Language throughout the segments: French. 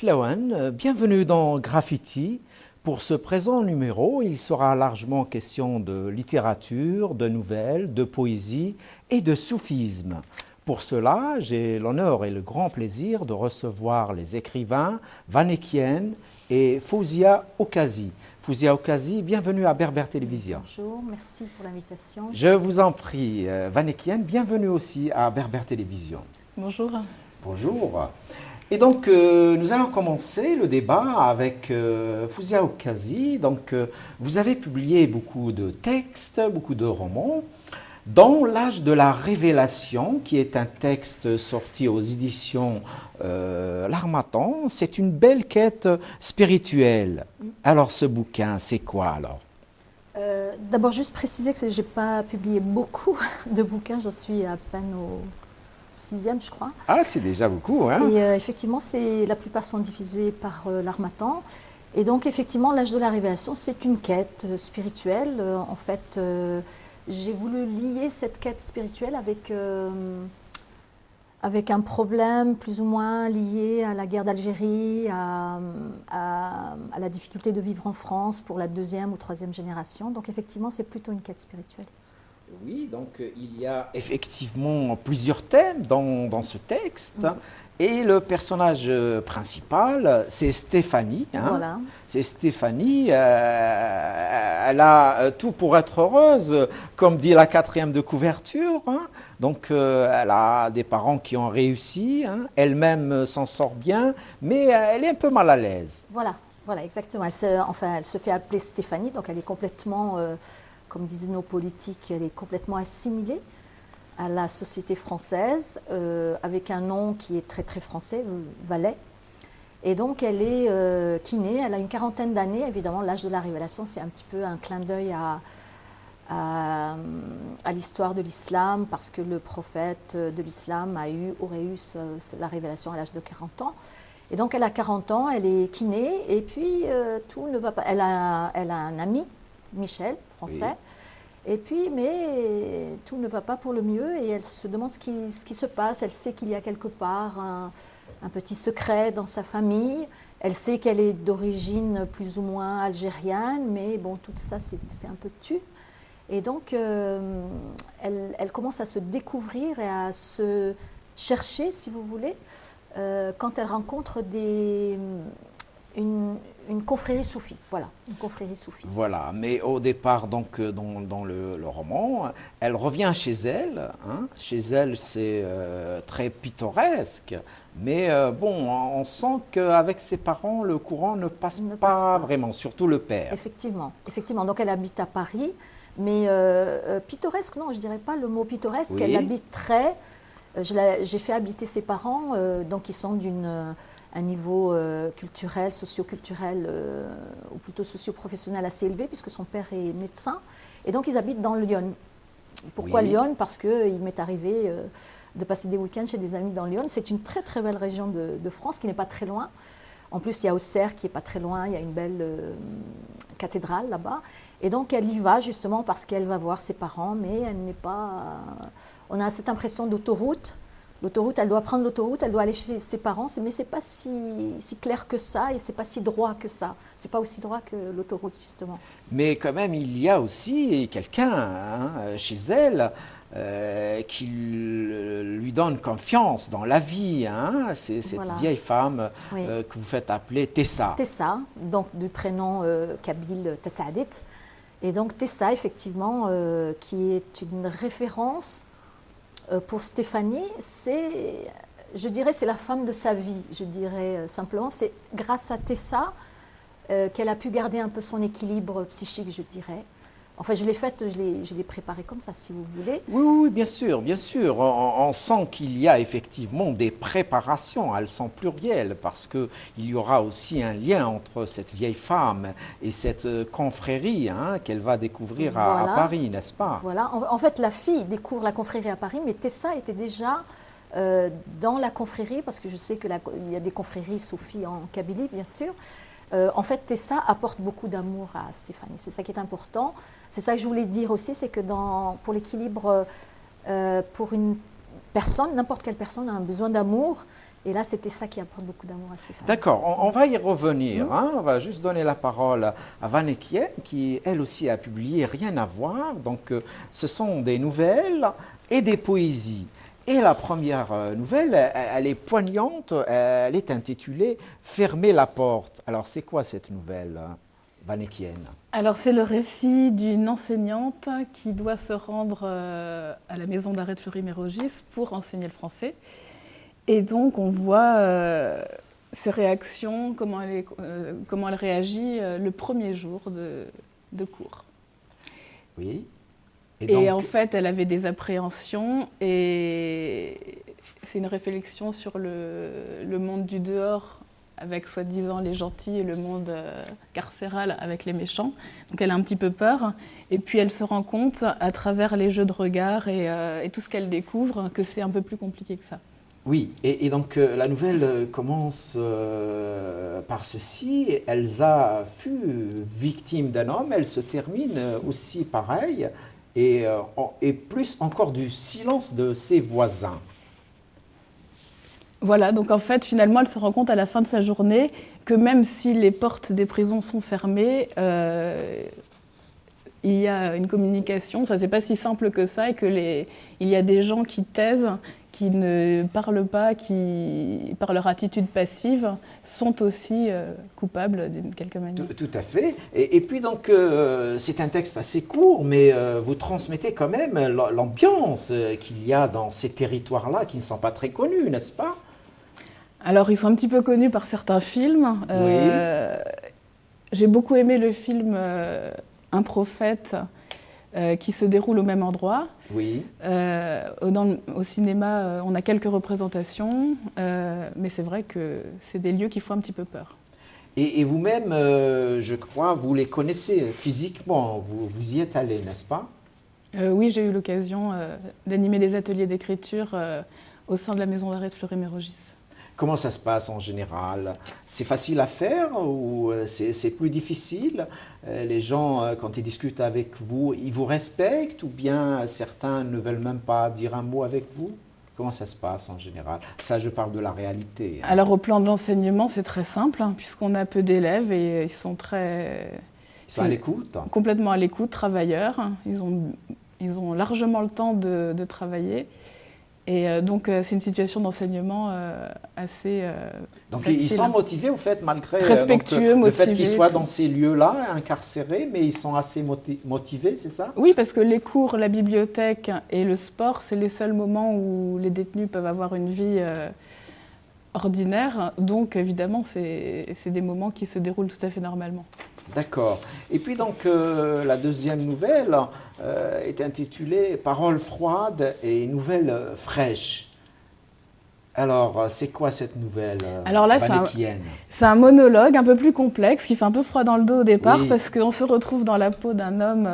Aflawan, bienvenue dans Graffiti. Pour ce présent numéro, il sera largement question de littérature, de nouvelles, de poésie et de soufisme. Pour cela, j'ai l'honneur et le grand plaisir de recevoir les écrivains Vanekien et Fouzia Okazi. Fouzia Okazi, bienvenue à Berbère Télévision. Bonjour, merci pour l'invitation. Je vous en prie, Vanekien, bienvenue aussi à Berbère Télévision. Bonjour. Bonjour. Et donc, nous allons commencer le débat avec Fouzia Okazi. Donc, vous avez publié beaucoup de textes, beaucoup de romans, dont L'âge de la révélation, qui est un texte sorti aux éditions L'Harmattan. C'est une belle quête spirituelle. Alors, ce bouquin, c'est quoi alors? D'abord, juste préciser que je n'ai pas publié beaucoup de bouquins. J'en suis à peine au 6e, je crois. Ah, c'est déjà beaucoup, hein? Et effectivement, la plupart sont diffusés par l'Harmattan. Et donc, effectivement, L'âge de la révélation, c'est une quête spirituelle. En fait, j'ai voulu lier cette quête spirituelle avec un problème plus ou moins lié à la guerre d'Algérie, à la difficulté de vivre en France pour la 2e ou 3e génération. Donc, effectivement, c'est plutôt une quête spirituelle. Oui, donc il y a effectivement plusieurs thèmes dans ce texte. Et le personnage principal, c'est Stéphanie. Hein. Voilà. C'est Stéphanie. Elle a tout pour être heureuse, comme dit la 4e de couverture. Hein. Donc, elle a des parents qui ont réussi. Hein. Elle-même s'en sort bien, mais elle est un peu mal à l'aise. Voilà, exactement. Elle se fait appeler Stéphanie, donc elle est complètement... comme disaient nos politiques, elle est complètement assimilée à la société française, avec un nom qui est très très français, Valais. Et donc elle est kiné, elle a une 40aine d'années, évidemment l'âge de la révélation, c'est un petit peu un clin d'œil à l'histoire de l'islam, parce que le prophète de l'islam aurait eu la révélation à l'âge de 40 ans. Et donc elle a 40 ans, elle est kiné, et puis tout ne va pas. Elle a un ami, Michel, français. Oui. Et puis, mais tout ne va pas pour le mieux et elle se demande ce qui se passe. Elle sait qu'il y a quelque part un petit secret dans sa famille. Elle sait qu'elle est d'origine plus ou moins algérienne, mais bon, tout ça, c'est un peu tu. Et donc, elle commence à se découvrir et à se chercher, si vous voulez, quand elle rencontre une confrérie soufie, voilà, une confrérie soufie. Voilà, mais au départ, donc, dans le roman, elle revient chez elle. Hein. Chez elle, c'est très pittoresque, mais bon, on sent qu'avec ses parents, le courant ne passe pas vraiment, surtout le père. Effectivement. Donc elle habite à Paris, mais pittoresque, non, je ne dirais pas le mot pittoresque, oui. Elle habite très... j'ai fait habiter ses parents, donc ils sont un niveau culturel, socio-culturel, ou plutôt socio-professionnel assez élevé, puisque son père est médecin. Et donc, ils habitent dans Lyon. Pourquoi oui. Lyon? Parce qu'il m'est arrivé de passer des week-ends chez des amis dans Lyon. C'est une très, très belle région de France, qui n'est pas très loin. En plus, il y a Auxerre, qui n'est pas très loin. Il y a une belle cathédrale là-bas. Et donc, elle y va, justement, parce qu'elle va voir ses parents, mais elle n'est pas... on a cette impression d'autoroute. L'autoroute, elle doit prendre l'autoroute, elle doit aller chez ses parents, mais ce n'est pas si clair que ça et ce n'est pas si droit que ça. Ce n'est pas aussi droit que l'autoroute, justement. Mais quand même, il y a aussi quelqu'un hein, chez elle qui lui donne confiance dans la vie. Hein. C'est cette vieille femme oui. Que vous faites appeler Tessa. Tessa, donc du prénom kabyle Tessaadit. Et donc Tessa, effectivement, qui est une référence... pour Stéphanie, je dirais, c'est la femme de sa vie, je dirais simplement. C'est grâce à Tessa qu'elle a pu garder un peu son équilibre psychique, je dirais. Enfin, je l'ai préparée comme ça, si vous voulez. Oui, bien sûr, bien sûr. On sent qu'il y a effectivement des préparations, elles sont plurielles, parce qu'il y aura aussi un lien entre cette vieille femme et cette confrérie hein, qu'elle va découvrir voilà. à Paris, n'est-ce pas? Voilà, en fait, la fille découvre la confrérie à Paris, mais Tessa était déjà dans la confrérie, parce que je sais qu'il y a des confréries soufis en Kabylie, bien sûr. En fait, Tessa apporte beaucoup d'amour à Stéphanie. C'est ça qui est important. C'est ça que je voulais dire aussi, c'est que pour l'équilibre, pour personne, n'importe quelle personne a un besoin d'amour. Et là, c'était ça qui apporte beaucoup d'amour à Stéphanie. D'accord, on va y revenir. On va juste donner la parole à Vannekienne, qui elle aussi a publié Rien à voir. Donc, ce sont des nouvelles et des poésies. Et la première nouvelle, elle est poignante, elle est intitulée Fermer la porte. Alors, c'est quoi cette nouvelle, Vannekienne? Alors, c'est le récit d'une enseignante qui doit se rendre à la maison d'arrêt de Fleury-Mérogis pour enseigner le français. Et donc, on voit ses réactions, comment elle réagit le premier jour de cours. Oui. Et en fait, elle avait des appréhensions et c'est une réflexion sur le monde du dehors avec soi-disant les gentils et le monde carcéral avec les méchants. Donc elle a un petit peu peur et puis elle se rend compte à travers les jeux de regard et tout ce qu'elle découvre que c'est un peu plus compliqué que ça. Oui, et donc la nouvelle commence par ceci. Elsa fut victime d'un homme, elle se termine aussi pareil, et plus encore du silence de ses voisins. Voilà, donc en fait, finalement, elle se rend compte à la fin de sa journée que même si les portes des prisons sont fermées, il y a une communication, ça c'est pas si simple que ça, et il y a des gens qui taisent, qui ne parlent pas, qui, par leur attitude passive, sont aussi coupables d'une quelque manière. Tout à fait. Et puis donc, c'est un texte assez court, mais vous transmettez quand même l'ambiance qu'il y a dans ces territoires-là qui ne sont pas très connus, n'est-ce pas? Alors, ils sont un petit peu connus par certains films. Oui. J'ai beaucoup aimé le film Un prophète qui se déroule au même endroit. Oui. Au cinéma, on a quelques représentations, mais c'est vrai que c'est des lieux qui font un petit peu peur. Et vous-même, je crois, vous les connaissez physiquement, vous y êtes allé, n'est-ce pas? Oui, j'ai eu l'occasion d'animer des ateliers d'écriture au sein de la maison d'arrêt de Fleury-Mérogis. Comment ça se passe en général? C'est facile à faire ou c'est plus difficile? Les gens, quand ils discutent avec vous, ils vous respectent ou bien certains ne veulent même pas dire un mot avec vous? Comment ça se passe en général? Ça, je parle de la réalité. Alors, au plan de l'enseignement, c'est très simple, puisqu'on a peu d'élèves et ils sont Ils sont à l'écoute? Complètement à l'écoute, travailleurs. Ils ont largement le temps de travailler. Et donc, c'est une situation d'enseignement assez donc, facile. Ils sont motivés, au fait, malgré respectueux, le fait qu'ils motivés, soient dans ces lieux-là, incarcérés, mais ils sont assez motivés, c'est ça? Oui, parce que les cours, la bibliothèque et le sport, c'est les seuls moments où les détenus peuvent avoir une vie ordinaire. Donc, évidemment, c'est des moments qui se déroulent tout à fait normalement. D'accord. Et puis donc la deuxième nouvelle est intitulée Paroles froides et nouvelles fraîches. Alors, c'est quoi cette nouvelle, Alors là, Vannekienne? c'est un monologue un peu plus complexe qui fait un peu froid dans le dos au départ, Oui. parce qu'on se retrouve dans la peau d'un homme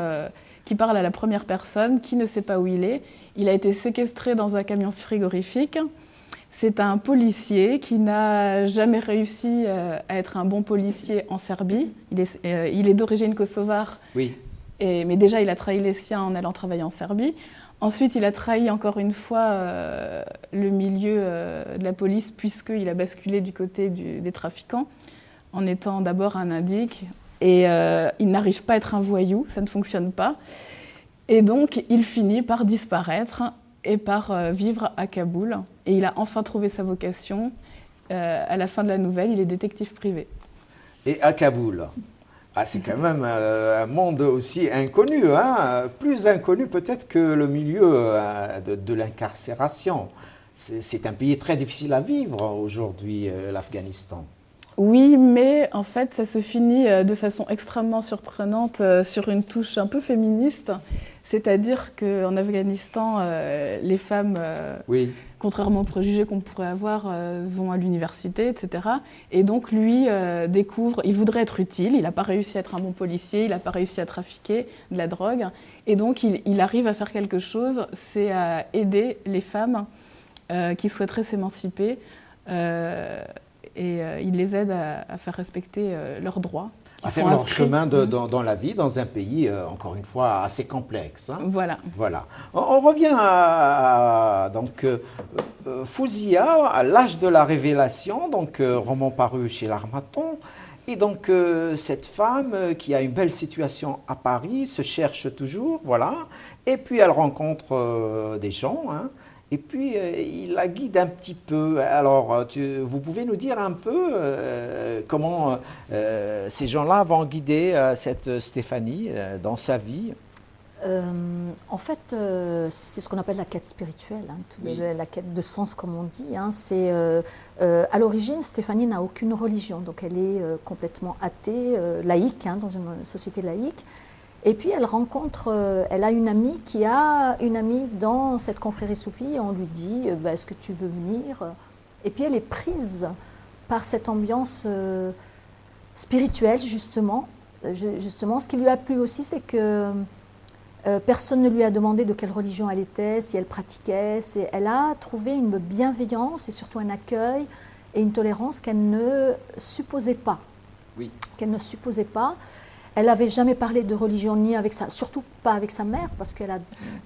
qui parle à la première personne, qui ne sait pas où il est. Il a été séquestré dans un camion frigorifique. C'est un policier qui n'a jamais réussi à être un bon policier en Serbie. Il est d'origine kosovare, Oui. mais déjà il a trahi les siens en allant travailler en Serbie. Ensuite, il a trahi encore une fois le milieu de la police puisqu'il a basculé du côté des trafiquants en étant d'abord un indique. Et il n'arrive pas à être un voyou, ça ne fonctionne pas. Et donc, il finit par disparaître et par vivre à Kaboul. Et il a enfin trouvé sa vocation. À la fin de la nouvelle, il est détective privé. Et à Kaboul. Ah, c'est quand même un monde aussi inconnu, hein? Plus inconnu peut-être que le milieu de l'incarcération. C'est un pays très difficile à vivre aujourd'hui, l'Afghanistan. Oui, mais en fait, ça se finit de façon extrêmement surprenante sur une touche un peu féministe. C'est-à-dire qu'en Afghanistan, les femmes, Oui. contrairement aux préjugés qu'on pourrait avoir, vont à l'université, etc. Et donc, lui découvre, il voudrait être utile, il n'a pas réussi à être un bon policier, il n'a pas réussi à trafiquer de la drogue. Et donc, il arrive à faire quelque chose, c'est à aider les femmes qui souhaiteraient s'émanciper. Il les aide à faire respecter leurs droits. à faire sont leur inscrits. chemin dans la vie, dans un pays, encore une fois, assez complexe. Hein. Voilà. Voilà. On revient donc Fouzia, à l'âge de la révélation, donc roman paru chez l'Harmattan. Et donc cette femme qui a une belle situation à Paris se cherche toujours, voilà. Et puis elle rencontre des gens, hein. Et puis il la guide un petit peu. Alors vous pouvez nous dire un peu comment ces gens-là vont guider cette Stéphanie dans sa vie? En fait, c'est ce qu'on appelle la quête spirituelle, hein, Oui. la quête de sens, comme on dit. Hein. À l'origine, Stéphanie n'a aucune religion, donc elle est complètement athée, laïque, hein, dans une société laïque. Et puis elle rencontre, elle a une amie qui a une amie dans cette confrérie soufie, et on lui dit bah, est-ce que tu veux venir? Et puis elle est prise par cette ambiance spirituelle, justement. Justement, ce qui lui a plu aussi, c'est que personne ne lui a demandé de quelle religion elle était, si elle pratiquait. Elle a trouvé une bienveillance et surtout un accueil et une tolérance qu'elle ne supposait pas. Oui. Qu'elle ne supposait pas. Elle n'avait jamais parlé de religion, ni avec surtout pas avec sa mère, parce qu'elle a...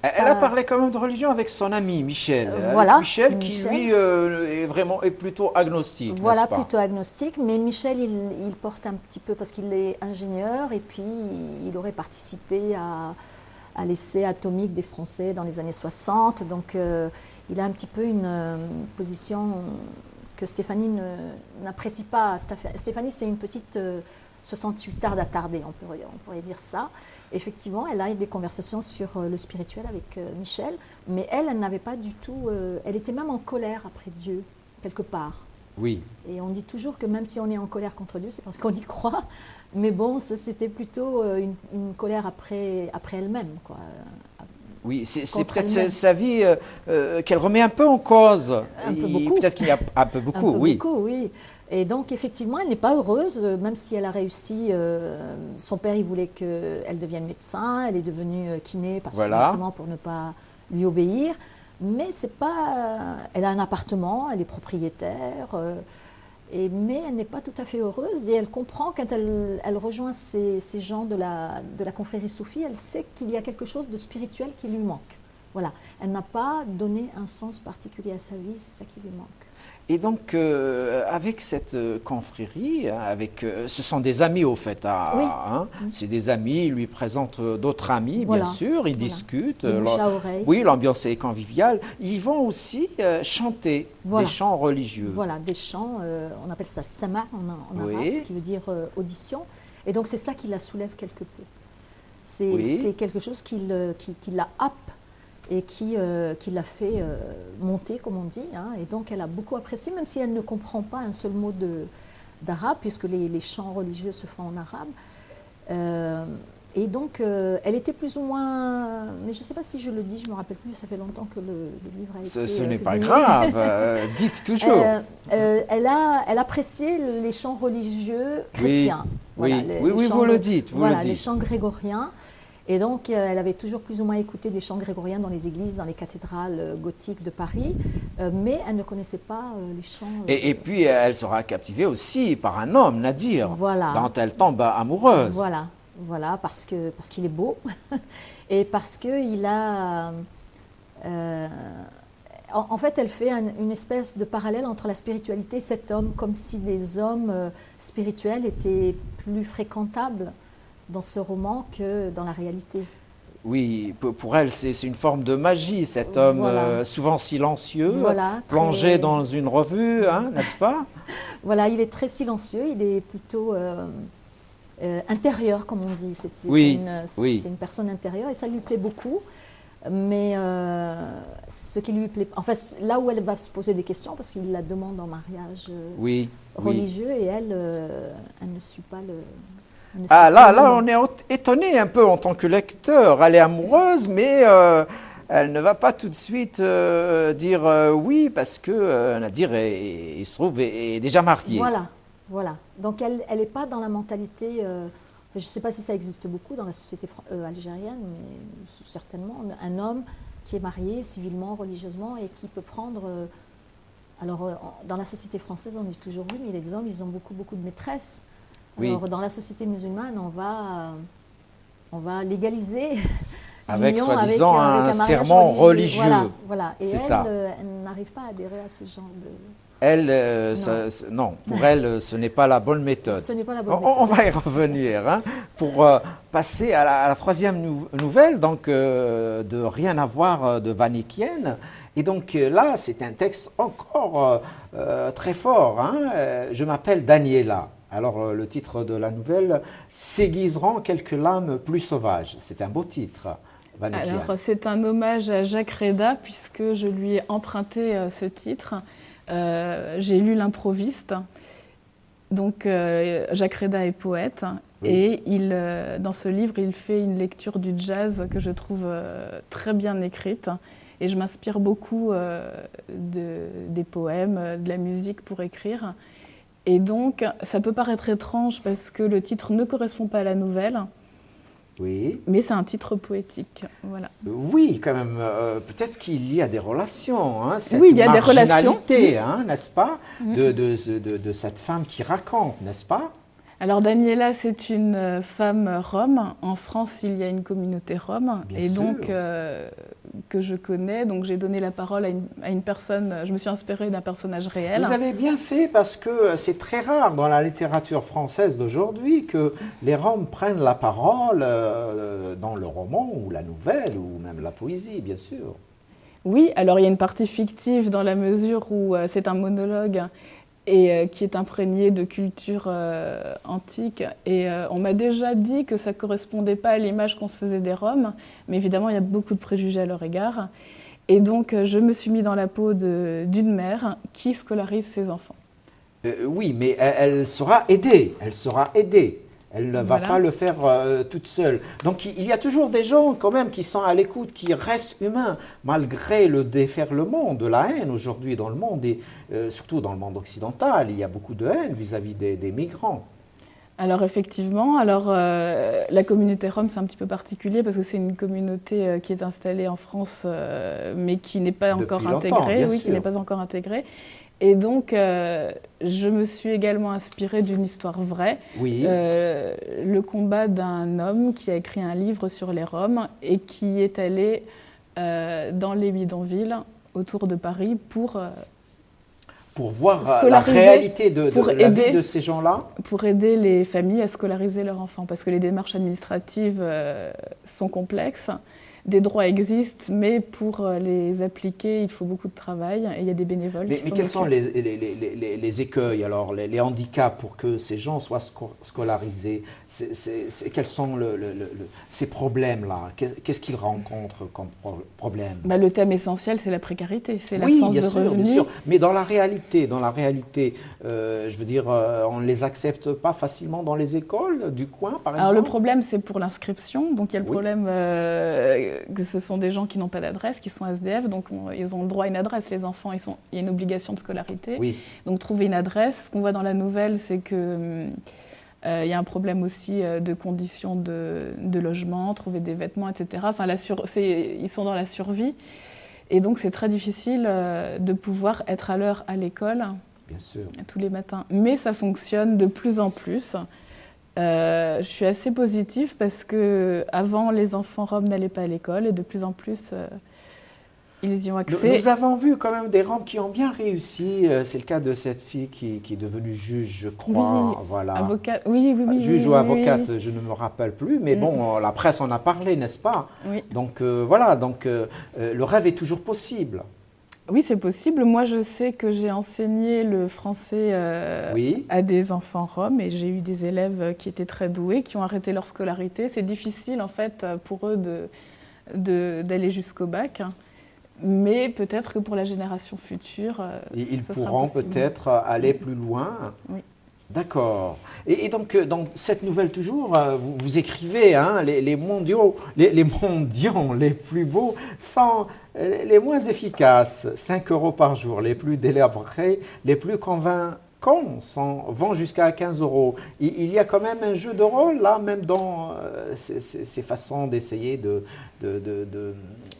Elle a parlé quand même de religion avec son ami Michel. Voilà, Michel qui, Michel. lui, est plutôt agnostique, Voilà, n'est-ce pas? plutôt agnostique. Mais Michel, il porte un petit peu, parce qu'il est ingénieur, et puis il aurait participé à l'essai atomique des Français dans les années 60. Donc il a un petit peu une position que Stéphanie n'apprécie pas. Stéphanie, c'est une petite 68 attardée, on pourrait dire ça. Effectivement, elle a des conversations sur le spirituel avec Michel, mais elle n'avait pas du tout... elle était même en colère après Dieu, quelque part. Oui. Et on dit toujours que même si on est en colère contre Dieu, c'est parce qu'on y croit. Mais bon, c'était plutôt une colère après elle-même, quoi. Oui, c'est Contre peut-être elle-même. sa vie qu'elle remet un peu en cause. Un peu beaucoup. Peut-être qu'il y a un peu beaucoup, Un peu oui. beaucoup, oui. Et donc, effectivement, elle n'est pas heureuse, même si elle a réussi. Son père, il voulait qu'elle devienne médecin. Elle est devenue kiné parce que justement pour ne pas lui obéir. Mais c'est pas. Elle a un appartement, elle est propriétaire. Mais elle n'est pas tout à fait heureuse. Et elle comprend quand elle rejoint ces gens de la confrérie soufie, elle sait qu'il y a quelque chose de spirituel qui lui manque. Voilà. Elle n'a pas donné un sens particulier à sa vie, c'est ça qui lui manque. Et donc, avec cette confrérie, ce sont des amis au fait, Oui. hein, c'est des amis, ils lui présentent d'autres amis, Voilà. bien sûr, ils discutent. Le bouche à oreille. Oui, l'ambiance est conviviale. Ils vont aussi chanter Voilà. des chants religieux. Voilà, des chants, on appelle ça sama en Oui. arabe, ce qui veut dire audition. Et donc c'est ça qui la soulève quelque peu. C'est Oui. quelque chose qui la happe et qui l'a fait monter, comme on dit. Hein. Et donc elle a beaucoup apprécié, même si elle ne comprend pas un seul mot d'arabe, puisque les chants religieux se font en arabe. Et donc elle était plus ou moins... Mais je ne sais pas si je le dis, je ne me rappelle plus, ça fait longtemps que le livre a été Ce n'est pas publié. grave, dites toujours. Elle appréciait les chants religieux chrétiens. Oui, les oui, chants vous le dites. les chants grégoriens. Et donc, elle avait toujours plus ou moins écouté des chants grégoriens dans les églises, dans les cathédrales gothiques de Paris, mais elle ne connaissait pas les chants... Et puis, elle sera captivée aussi par un homme, Nadir, Voilà. dont elle tombe amoureuse. Voilà, parce qu'il est beau et parce qu'il a... en fait, elle fait une espèce de parallèle entre la spiritualité et cet homme, comme si des hommes spirituels étaient plus fréquentables dans ce roman que dans la réalité. Oui, pour elle, c'est une forme de magie, cet homme Voilà. souvent silencieux, Voilà, plongé très- dans une revue, hein, n'est-ce pas? Voilà, il est très silencieux, il est plutôt intérieur, comme on dit. Oui, oui. C'est une personne intérieure et ça lui plaît beaucoup. Mais ce qui lui plaît, enfin, là où elle va se poser des questions, parce qu'il la demande en mariage Oui, oui. religieux et elle ne suit pas le... elle ne Ah, suit pas là, le- on est étonné un peu en tant que lecteur. Elle est amoureuse, mais elle ne va pas tout de suite dire oui, parce que Nadir, il se trouve, est déjà marié. Voilà. Donc elle n'est pas dans la mentalité... je ne sais pas si ça existe beaucoup dans la société algérienne, mais certainement un homme qui est marié civilement, religieusement et qui peut prendre... dans la société française, on dit toujours oui, mais les hommes, ils ont beaucoup de maîtresses. Oui. Alors, dans la société musulmane, on va légaliser Avec l'union soi-disant avec un mariage serment religieux. Voilà, voilà. Et C'est elle, ça. elle n'arrive pas à adhérer à ce genre de... Elle, Non. non, pour elle, ce n'est pas la bonne méthode. Ce n'est pas la bonne On méthode. va y revenir, hein, pour passer à la troisième nouvelle, donc de Rien à voir de Vanickienne. Et donc là, c'est un texte encore très fort. Hein. Je m'appelle Daniela. Alors le titre de la nouvelle, S'aiguiseront quelques lames plus sauvages. C'est un beau titre, Vanickienne. Alors, c'est un hommage à Jacques Reda, puisque je lui ai emprunté ce titre. J'ai lu L'improviste. Donc, Jacques Reda est poète. Oui. Et dans ce livre, il fait une lecture du jazz que je trouve très bien écrite. Et je m'inspire beaucoup des poèmes, de la musique pour écrire. Et donc, ça peut paraître étrange parce que le titre ne correspond pas à la nouvelle. Oui. Mais c'est un titre poétique, voilà. Oui, quand même. Peut-être qu'il y a des relations. Hein, cette Oui, il y a des relations. marginalité, hein, n'est-ce pas, de cette femme qui raconte, n'est-ce pas? Alors Daniela, c'est une femme rome. En France, il y a une communauté rome. Bien et sûr. donc, que je connais. Donc j'ai donné la parole à une personne, je me suis inspirée d'un personnage réel. Vous avez bien fait parce que c'est très rare dans la littérature française d'aujourd'hui que les Roms prennent la parole dans le roman ou la nouvelle ou même la poésie, bien sûr. Oui, alors il y a une partie fictive dans la mesure où c'est un monologue et qui est imprégné de culture antique. Et on m'a déjà dit que ça ne correspondait pas à l'image qu'on se faisait des Roms, mais évidemment, il y a beaucoup de préjugés à leur égard. Et donc, je me suis mis dans la peau d'une mère qui scolarise ses enfants. Oui, mais elle sera aidée. Elle sera aidée. Elle ne va Voilà. pas le faire toute seule. Donc il y a toujours des gens quand même qui sont à l'écoute, qui restent humains, malgré le déferlement de la haine aujourd'hui dans le monde, et surtout dans le monde occidental. Il y a beaucoup de haine vis-à-vis des migrants. Alors effectivement, la communauté rome, c'est un petit peu particulier parce que c'est une communauté qui est installée en France, mais qui n'est pas Depuis encore longtemps, intégrée. bien Oui, sûr. qui n'est pas encore intégrée. Et donc, je me suis également inspirée d'une histoire vraie, Oui. le combat d'un homme qui a écrit un livre sur les Roms et qui est allé dans les bidonvilles autour de Paris pour voir la scolariser, réalité de pour la vie aider. de ces gens-là. pour aider les familles à scolariser leurs enfants, parce que les démarches administratives sont complexes. Des droits existent, mais pour les appliquer, il faut beaucoup de travail et il y a des bénévoles. Mais qui quels sont s'en occupent. les écueils, alors, les handicaps pour que ces gens soient scolarisés? Quels sont ces problèmes-là? Qu'est-ce qu'ils rencontrent comme problème? Bah, le thème essentiel, c'est la précarité, c'est Oui, l'absence bien de sûr, revenus. bien sûr. Mais dans la réalité, je veux dire, on ne les accepte pas facilement dans les écoles du coin, par Alors exemple? le problème, c'est pour l'inscription. Donc il y a le Oui. problème que ce sont des gens qui n'ont pas d'adresse, qui sont SDF, donc ils ont le droit à une adresse. Les enfants, il y a une obligation de scolarité. Oui. Donc trouver une adresse. Ce qu'on voit dans la nouvelle, c'est que il y a un problème aussi de conditions de logement, trouver des vêtements, etc. Enfin, ils sont dans la survie. Et donc c'est très difficile de pouvoir être à l'heure à l'école Bien sûr. tous les matins. Mais ça fonctionne de plus en plus. Je suis assez positive parce qu'avant, les enfants roms n'allaient pas à l'école et de plus en plus, ils y ont accès. Nous avons vu quand même des Roms qui ont bien réussi. C'est le cas de cette fille qui est devenue juge, je crois. Oui, Voilà. avocate. Oui. Juge oui, ou oui, avocate, oui. je ne me rappelle plus. Mais bon, la presse en a parlé, n'est-ce pas? Oui. Donc voilà, le rêve est toujours possible. Oui, c'est possible. Moi, je sais que j'ai enseigné le français Oui. à des enfants roms et j'ai eu des élèves qui étaient très doués, qui ont arrêté leur scolarité. C'est difficile, en fait, pour eux d'aller jusqu'au bac. Mais peut-être que pour la génération future, Ils ça sera pourront possible. peut-être aller plus loin. Oui. D'accord. Et donc, dans cette nouvelle toujours, vous écrivez, hein, les mondiaux les plus beaux sont les moins efficaces, 5 € par jour, les plus délabrés, les plus convaincants vont jusqu'à 15 €. Il y a quand même un jeu de rôle, là, même dans ces façons d'essayer de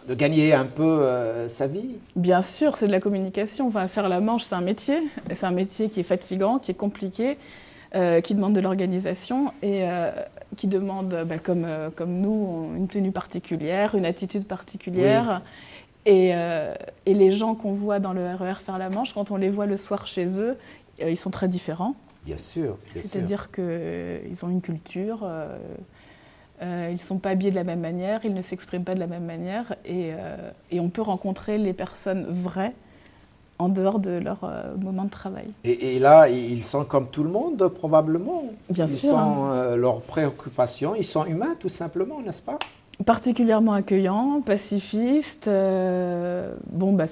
gagner un peu sa vie. Bien sûr, c'est de la communication. Enfin, faire la manche, c'est un métier. C'est un métier qui est fatigant, qui est compliqué. qui demandent de l'organisation et qui demandent, comme nous, une tenue particulière, une attitude particulière. Oui. Et les gens qu'on voit dans le RER faire la manche, quand on les voit le soir chez eux, ils sont très différents. Bien sûr. C'est-à-dire qu'ils ont une culture, ils ne sont pas habillés de la même manière, ils ne s'expriment pas de la même manière et on peut rencontrer les personnes vraies en dehors de leur moment de travail. Et là, ils sont comme tout le monde, probablement. Bien sûr. Ils sont leurs préoccupations, ils sont humains, tout simplement, n'est-ce pas? Particulièrement accueillants, pacifistes.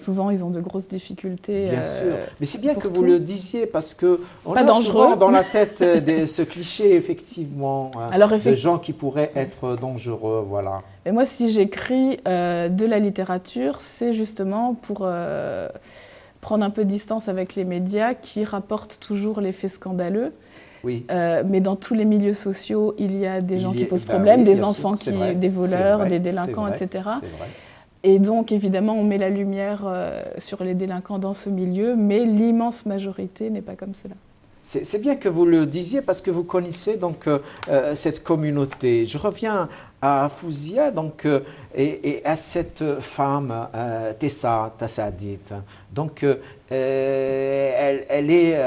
Souvent, ils ont de grosses difficultés. Bien sûr. Mais c'est bien que tout. Vous le disiez, parce qu'on a souvent dans la tête ce cliché, effectivement, de gens qui pourraient être dangereux, voilà. Et moi, si j'écris de la littérature, c'est justement pour prendre un peu de distance avec les médias qui rapportent toujours les faits scandaleux. Oui. Mais dans tous les milieux sociaux, il y a des gens qui posent problème, des enfants, des voleurs, des délinquants, etc. Et donc, évidemment, on met la lumière sur les délinquants dans ce milieu, mais l'immense majorité n'est pas comme cela. C'est bien que vous le disiez parce que vous connaissez donc cette communauté. Je reviens à Fouzia donc, et à cette femme, Tessa Tassadit. Donc, elle est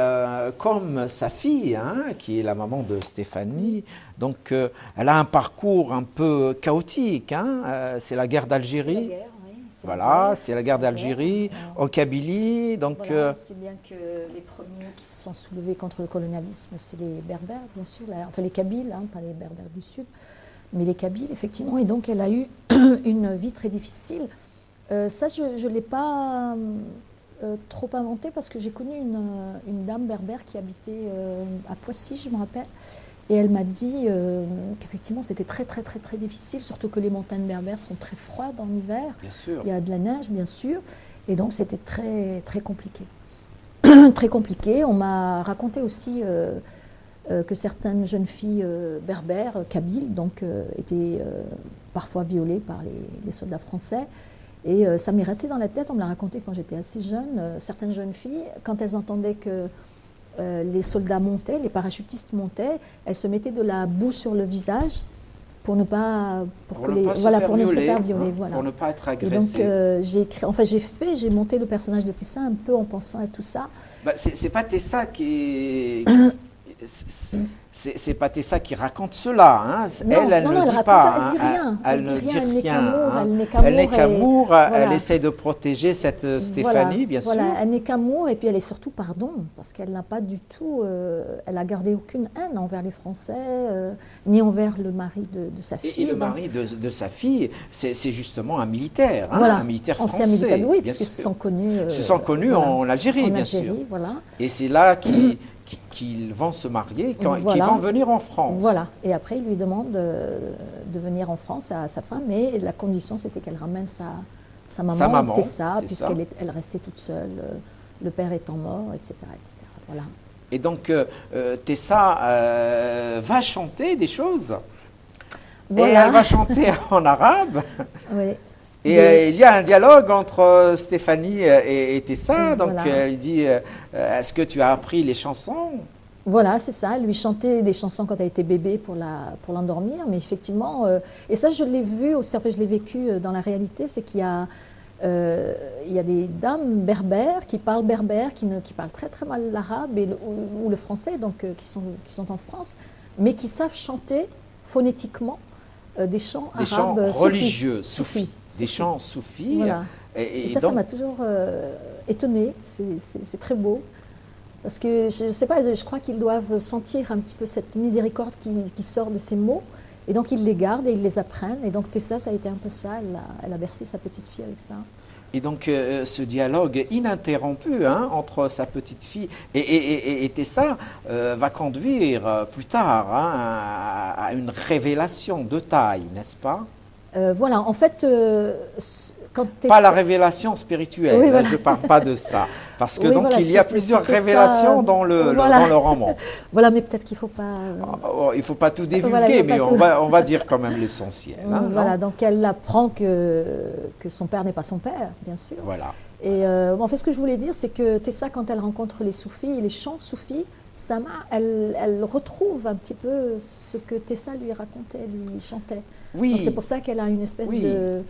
comme sa fille, hein, qui est la maman de Stéphanie. Donc, elle a un parcours un peu chaotique. Hein, c'est la guerre d'Algérie. Voilà, c'est la guerre d'Algérie, en Kabylie. Donc, voilà, c'est bien que les premiers qui se sont soulevés contre le colonialisme, c'est les Berbères, bien sûr, enfin les Kabyles, hein, pas les Berbères du Sud, mais les Kabyles, effectivement. Et donc, elle a eu une vie très difficile. Ça, je ne l'ai pas trop inventé parce que j'ai connu une dame berbère qui habitait à Poissy, je me rappelle. Et elle m'a dit qu'effectivement c'était très très très très difficile, surtout que les montagnes berbères sont très froides en hiver. Bien sûr. Il y a de la neige bien sûr, et donc c'était très très compliqué. Très compliqué. On m'a raconté aussi que certaines jeunes filles berbères, kabyles, donc étaient parfois violées par les soldats français. Et ça m'est resté dans la tête, on me l'a raconté quand j'étais assez jeune. Certaines jeunes filles, quand elles entendaient que les soldats montaient, les parachutistes montaient, elles se mettaient de la boue sur le visage pour ne pas, se faire violer, voilà. Pour ne pas être agressée. Et donc j'ai monté le personnage de Tessa un peu en pensant à tout ça. C'est pas Tessa qui c'est pas Tessa qui raconte cela. Hein. Elle ne dit pas. Elle ne dit rien. Elle n'est qu'amour. Voilà. Elle essaie de protéger cette Stéphanie, bien sûr. Voilà, elle n'est qu'amour et puis elle est surtout pardon, parce qu'elle n'a pas du tout, elle a gardé aucune haine envers les Français, ni envers le mari de sa fille. Et le mari de sa fille, c'est justement un militaire, hein, voilà. Un militaire français. Ancien militaire, oui, parce qu'ils se sont connus. Voilà. En Algérie, bien sûr. Voilà. Et c'est là qu'ils vont se marier, qu'ils vont venir en France. Voilà. Et après, il lui demande de venir en France à sa femme, mais la condition, c'était qu'elle ramène sa maman, Tessa, puisqu'elle restait toute seule, le père étant mort, etc. Voilà. Et donc, Tessa va chanter des choses. Voilà. Et elle va chanter en arabe. Oui. Et il y a un dialogue entre Stéphanie et Tessa. Donc, elle dit est-ce que tu as appris les chansons? Voilà, c'est ça. Elle lui chantait des chansons quand elle était bébé pour l'endormir. Mais effectivement, et ça, je l'ai vu aussi, je l'ai vécu dans la réalité, c'est qu'il y a des dames berbères qui parlent berbère, qui parlent très très mal l'arabe ou le français, donc qui sont en France, mais qui savent chanter phonétiquement des chants arabes religieux, soufis. Des chants soufis. Voilà. Et ça m'a toujours étonnée. C'est très beau. Parce que, je ne sais pas, je crois qu'ils doivent sentir un petit peu cette miséricorde qui sort de ces mots. Et donc, ils les gardent et ils les apprennent. Et donc, Tessa, ça a été un peu ça. Elle a bercé sa petite fille avec ça. Et donc, ce dialogue ininterrompu entre sa petite fille et Tessa va conduire plus tard à une révélation de taille, n'est-ce pas? Voilà, en fait, quand Tessa... Pas la révélation spirituelle, oui, voilà. Je ne parle pas de ça. Parce que il y a plusieurs révélations dans le roman. Voilà, mais peut-être qu'il ne faut pas... il ne faut pas tout divulguer, mais on va dire quand même l'essentiel. Voilà, donc elle apprend que son père n'est pas son père, bien sûr. Voilà. Et en fait, ce que je voulais dire, c'est que Tessa, quand elle rencontre les soufis, les chants soufis, Sama, elle retrouve un petit peu ce que Tessa lui racontait, lui chantait. Oui. Donc c'est pour ça qu'elle a une espèce Oui. de...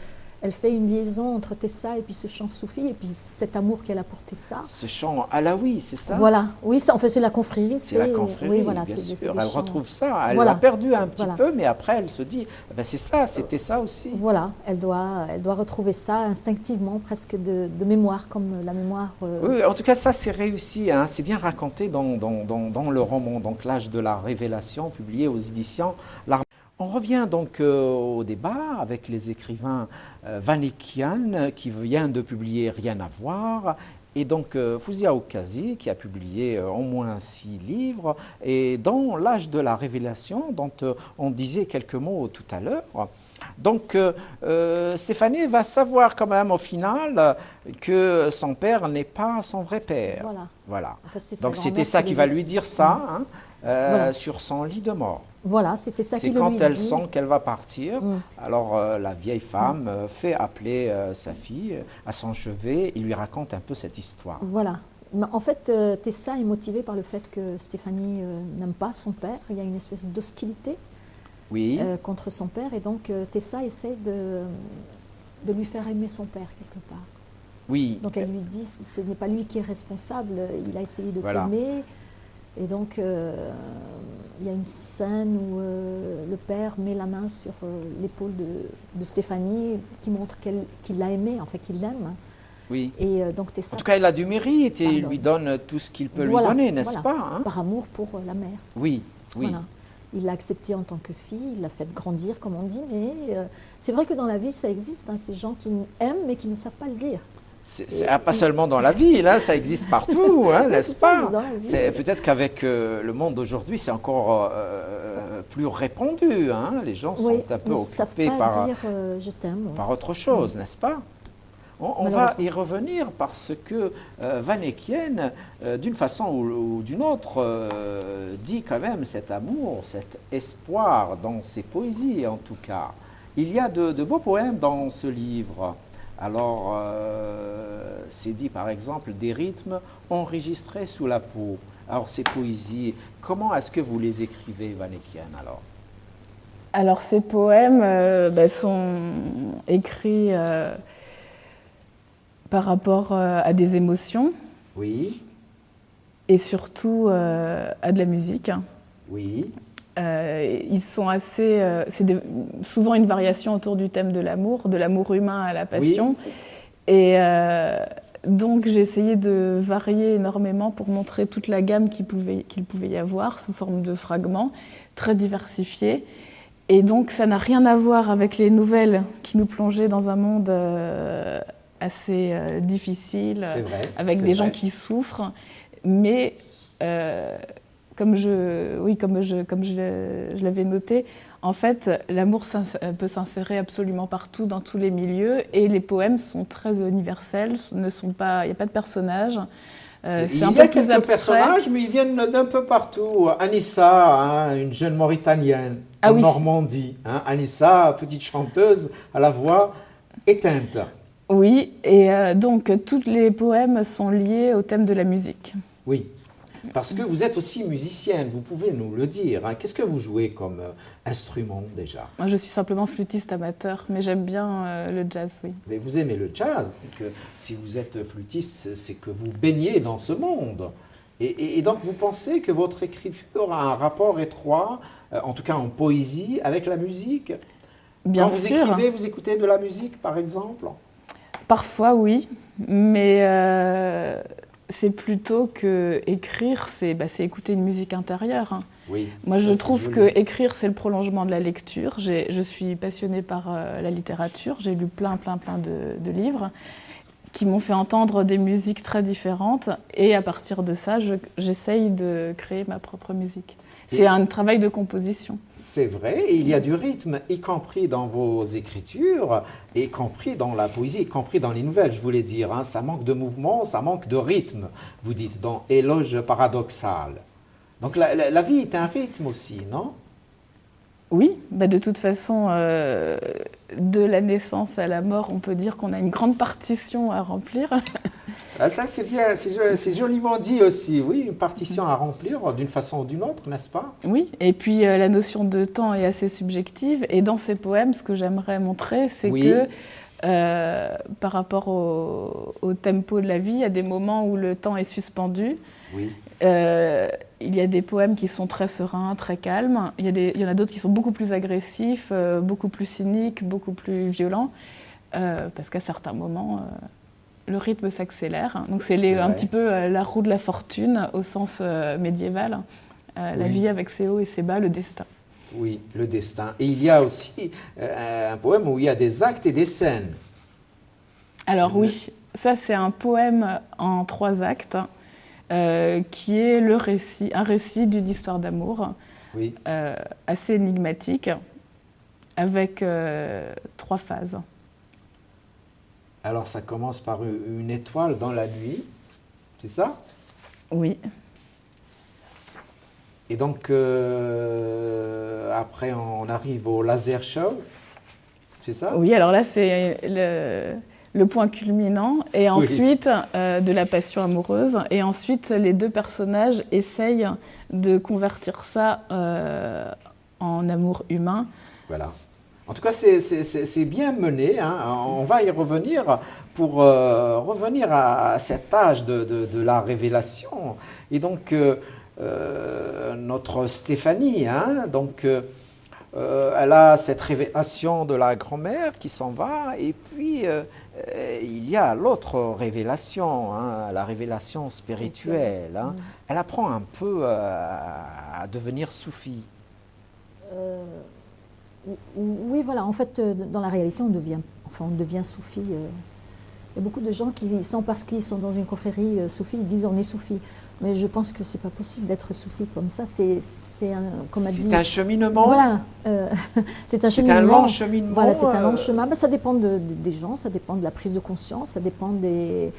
Elle fait une liaison entre Tessa et puis ce chant soufi, et puis cet amour qu'elle a pour Tessa. Ce chant alaoui, c'est ça? Voilà, oui, en fait c'est la confrérie. C'est la confrérie, oui, voilà, bien c'est sûr. des Elle chants. retrouve ça. Elle Voilà. l'a perdu un petit Voilà. peu, mais après elle se dit, eh ben, c'est ça, c'était ça aussi. Voilà, elle doit retrouver ça instinctivement, presque de mémoire, comme la mémoire... Oui, en tout cas, ça c'est réussi, hein. C'est bien raconté dans le roman, donc L'âge de la révélation, publié aux éditions L'Armée. On revient donc au débat avec les écrivains Vanekian, qui vient de publier Rien à voir, et donc Fouzia Oukasi, qui a publié au moins 6 livres, et dans L'âge de la révélation, dont on disait quelques mots tout à l'heure. Donc Stéphanie va savoir quand même au final que son père n'est pas son vrai père. Voilà. En fait, donc c'était ça qui va lui dire ça, hein, voilà. Sur son lit de mort. Voilà, c'était ça qui lui dit. C'est quand elle sent qu'elle va partir, alors la vieille femme fait appeler sa fille à son chevet et lui raconte un peu cette histoire. Voilà. En fait, Tessa est motivée par le fait que Stéphanie n'aime pas son père. Il y a une espèce d'hostilité contre son père. Et donc, Tessa essaie de lui faire aimer son père, quelque part. Oui. Donc, elle lui dit, ce n'est pas lui qui est responsable. Il a essayé de t'aimer. Et donc, il y a une scène où le père met la main sur l'épaule de Stéphanie, qui montre qu'il l'a aimée, en fait, qu'il l'aime. Oui. Et donc, Tessa, en tout cas, il a du mérite et il lui donne tout ce qu'il peut lui donner, n'est-ce pas, hein? Par amour pour la mère. Oui, oui. Voilà. Il l'a acceptée en tant que fille, il l'a fait grandir, comme on dit, mais c'est vrai que dans la vie, ça existe, hein, ces gens qui aiment, mais qui ne savent pas le dire. Pas seulement dans la vie, là, ça existe partout, hein, n'est-ce pas? Peut-être qu'avec le monde d'aujourd'hui, c'est encore plus répandu. Hein, les gens sont un peu occupés par autre chose, n'est-ce pas? On va y revenir parce que Vanekian, d'une façon ou d'une autre, dit quand même cet amour, cet espoir dans ses poésies, en tout cas. Il y a de beaux poèmes dans ce livre. Alors, c'est dit par exemple des rythmes enregistrés sous la peau. Alors, ces poésies, comment est-ce que vous les écrivez, Vanekian, alors? Alors, ces poèmes sont écrits par rapport à des émotions. Oui. Et surtout à de la musique. Oui. Ils sont assez... c'est souvent une variation autour du thème de l'amour humain à la passion. Oui. Et donc j'ai essayé de varier énormément pour montrer toute la gamme qu'il pouvait y avoir sous forme de fragments, très diversifiés. Et donc ça n'a rien à voir avec les nouvelles qui nous plongeaient dans un monde assez difficile, avec des gens qui souffrent. Mais... comme je l'avais noté, en fait, l'amour peut s'insérer absolument partout, dans tous les milieux, et les poèmes sont très universels, il n'y a pas de personnages. Il y a quelques personnages, mais ils viennent d'un peu partout. Anissa, hein, une jeune Mauritanienne, en Normandie. Hein, Anissa, petite chanteuse à la voix éteinte. Oui, et donc tous les poèmes sont liés au thème de la musique. Oui. Parce que vous êtes aussi musicienne, vous pouvez nous le dire. Hein. Qu'est-ce que vous jouez comme instrument déjà? Moi, je suis simplement flûtiste amateur, mais j'aime bien le jazz, oui. Mais vous aimez le jazz, donc si vous êtes flûtiste, c'est que vous baignez dans ce monde. Et donc vous pensez que votre écriture a un rapport étroit, en tout cas en poésie, avec la musique? Bien sûr. Quand vous écrivez, vous écoutez de la musique, par exemple? Parfois, oui, mais... c'est plutôt que écrire, c'est écouter une musique intérieure. Oui, moi, je trouve que écrire, c'est le prolongement de la lecture. Je suis passionnée par la littérature. J'ai lu plein de livres qui m'ont fait entendre des musiques très différentes. Et à partir de ça, j'essaye de créer ma propre musique. C'est un travail de composition. C'est vrai, et il y a du rythme, y compris dans vos écritures, y compris dans la poésie, y compris dans les nouvelles, je voulais dire. Hein, ça manque de mouvement, ça manque de rythme, vous dites, dans Éloge paradoxal. Donc la vie est un rythme aussi, non? Oui, de toute façon, de la naissance à la mort, on peut dire qu'on a une grande partition à remplir. Ah, ça, c'est bien, c'est joliment dit aussi. Oui, une partition à remplir d'une façon ou d'une autre, n'est-ce pas? Oui, et puis la notion de temps est assez subjective. Et dans ces poèmes, ce que j'aimerais montrer, c'est Oui. que par rapport au tempo de la vie, il y a des moments où le temps est suspendu. Oui. Il y a des poèmes qui sont très sereins, très calmes. Il y en a d'autres qui sont beaucoup plus agressifs, beaucoup plus cyniques, beaucoup plus violents, parce qu'à certains moments, le rythme s'accélère. Donc c'est un petit peu la roue de la fortune au sens médiéval. La vie avec ses hauts et ses bas, le destin. Oui, le destin. Et il y a aussi un poème où il y a des actes et des scènes. Alors oui, ça c'est un poème en 3 actes qui est un récit d'une histoire d'amour Oui. assez énigmatique avec 3 phases. Alors ça commence par une étoile dans la nuit, c'est ça? Oui. Et donc après on arrive au laser show, c'est ça? Oui, alors là c'est le point culminant, et ensuite de la passion amoureuse, et ensuite les 2 personnages essayent de convertir ça en amour humain. Voilà. En tout cas, c'est bien mené, hein. On va y revenir pour revenir à cet âge de la révélation. Et donc, notre Stéphanie, hein, donc, elle a cette révélation de la grand-mère qui s'en va, et puis il y a l'autre révélation, hein, la révélation spirituelle. Hein. Elle apprend un peu à devenir soufie. Oui, voilà. En fait, dans la réalité, on devient soufi. Il y a beaucoup de gens qui sont, parce qu'ils sont dans une confrérie soufi, ils disent on est soufi. Mais je pense que c'est pas possible d'être soufi comme ça. C'est un cheminement. Voilà, c'est un cheminement. C'est un long cheminement. Voilà, c'est un long chemin. Ben, ça dépend des gens, ça dépend de la prise de conscience, ça dépend des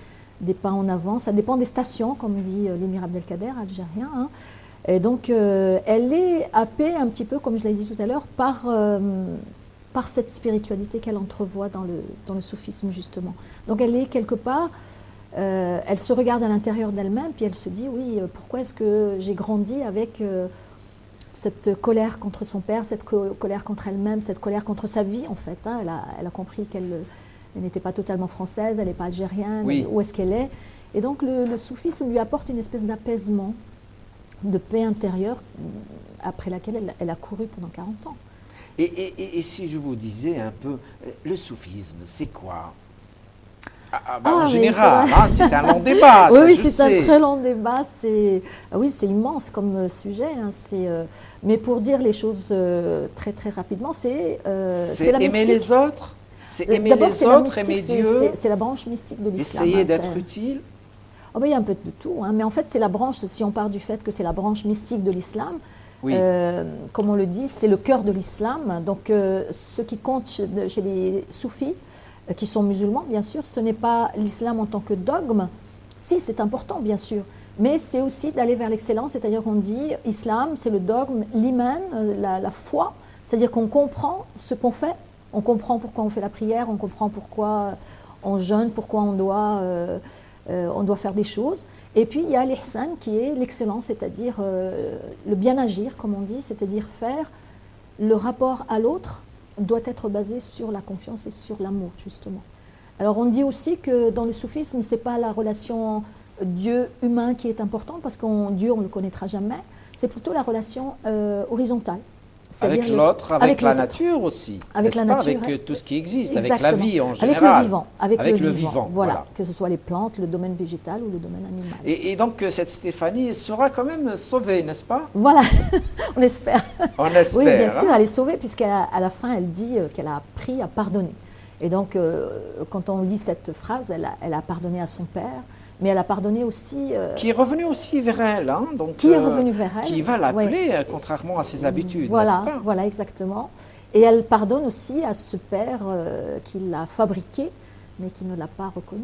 pas en avant, ça dépend des stations, comme dit l'émir Abdelkader, algérien. Hein. Et donc, elle est happée un petit peu, comme je l'ai dit tout à l'heure, par cette spiritualité qu'elle entrevoit dans le soufisme, justement. Donc, elle est quelque part, elle se regarde à l'intérieur d'elle-même, puis elle se dit, oui, pourquoi est-ce que j'ai grandi avec cette colère contre son père, cette colère contre elle-même, cette colère contre sa vie, en fait. Hein. Elle a compris qu'elle n'était pas totalement française, elle n'est pas algérienne, oui. Où est-ce qu'elle est. Et donc, le soufisme lui apporte une espèce d'apaisement, de paix intérieure, après laquelle elle a couru pendant 40 ans. Et si je vous disais un peu, le soufisme, c'est quoi? En général, hein, c'est un long débat. Oui, c'est un très long débat. Oui, c'est immense comme sujet. Hein, mais pour dire les choses très très rapidement, c'est la mystique. Aimer les autres, c'est aimer les autres, aimer Dieu. C'est la branche mystique de l'islam. Essayer d'être utile. Oh ben, il y a un peu de tout, hein, mais en fait c'est la branche, si on part du fait que c'est la branche mystique de l'islam, oui. Comme on le dit, c'est le cœur de l'islam. Donc ce qui compte chez les soufis, qui sont musulmans bien sûr, ce n'est pas l'islam en tant que dogme, si c'est important bien sûr, mais c'est aussi d'aller vers l'excellence, c'est-à-dire qu'on dit islam c'est le dogme, l'iman, la foi, c'est-à-dire qu'on comprend ce qu'on fait, on comprend pourquoi on fait la prière, on comprend pourquoi on jeûne, pourquoi on doit faire des choses. Et puis il y a l'ihsan qui est l'excellence, c'est-à-dire le bien agir, comme on dit, c'est-à-dire faire le rapport à l'autre doit être basé sur la confiance et sur l'amour, justement. Alors on dit aussi que dans le soufisme, ce n'est pas la relation Dieu-humain qui est importante, parce que Dieu, on ne le connaîtra jamais, c'est plutôt la relation horizontale. Avec l'autre, avec la nature aussi. Avec la nature. Avec tout ce qui existe, exactement. Avec la vie en général. Avec le vivant. Avec le vivant. Voilà. Que ce soit les plantes, le domaine végétal ou le domaine animal. Et donc cette Stéphanie sera quand même sauvée, n'est-ce pas? Voilà, on espère. On espère. Oui, bien sûr, elle est sauvée, puisqu'à la fin, elle dit qu'elle a appris à pardonner. Et donc, quand on lit cette phrase, elle a pardonné à son père. Mais elle a pardonné aussi... qui est revenu aussi vers elle. Hein, donc, qui est revenu vers elle. Qui va l'appeler, contrairement à ses habitudes, voilà, n'est-ce pas? Voilà, exactement. Et elle pardonne aussi à ce père qui l'a fabriqué, mais qui ne l'a pas reconnu.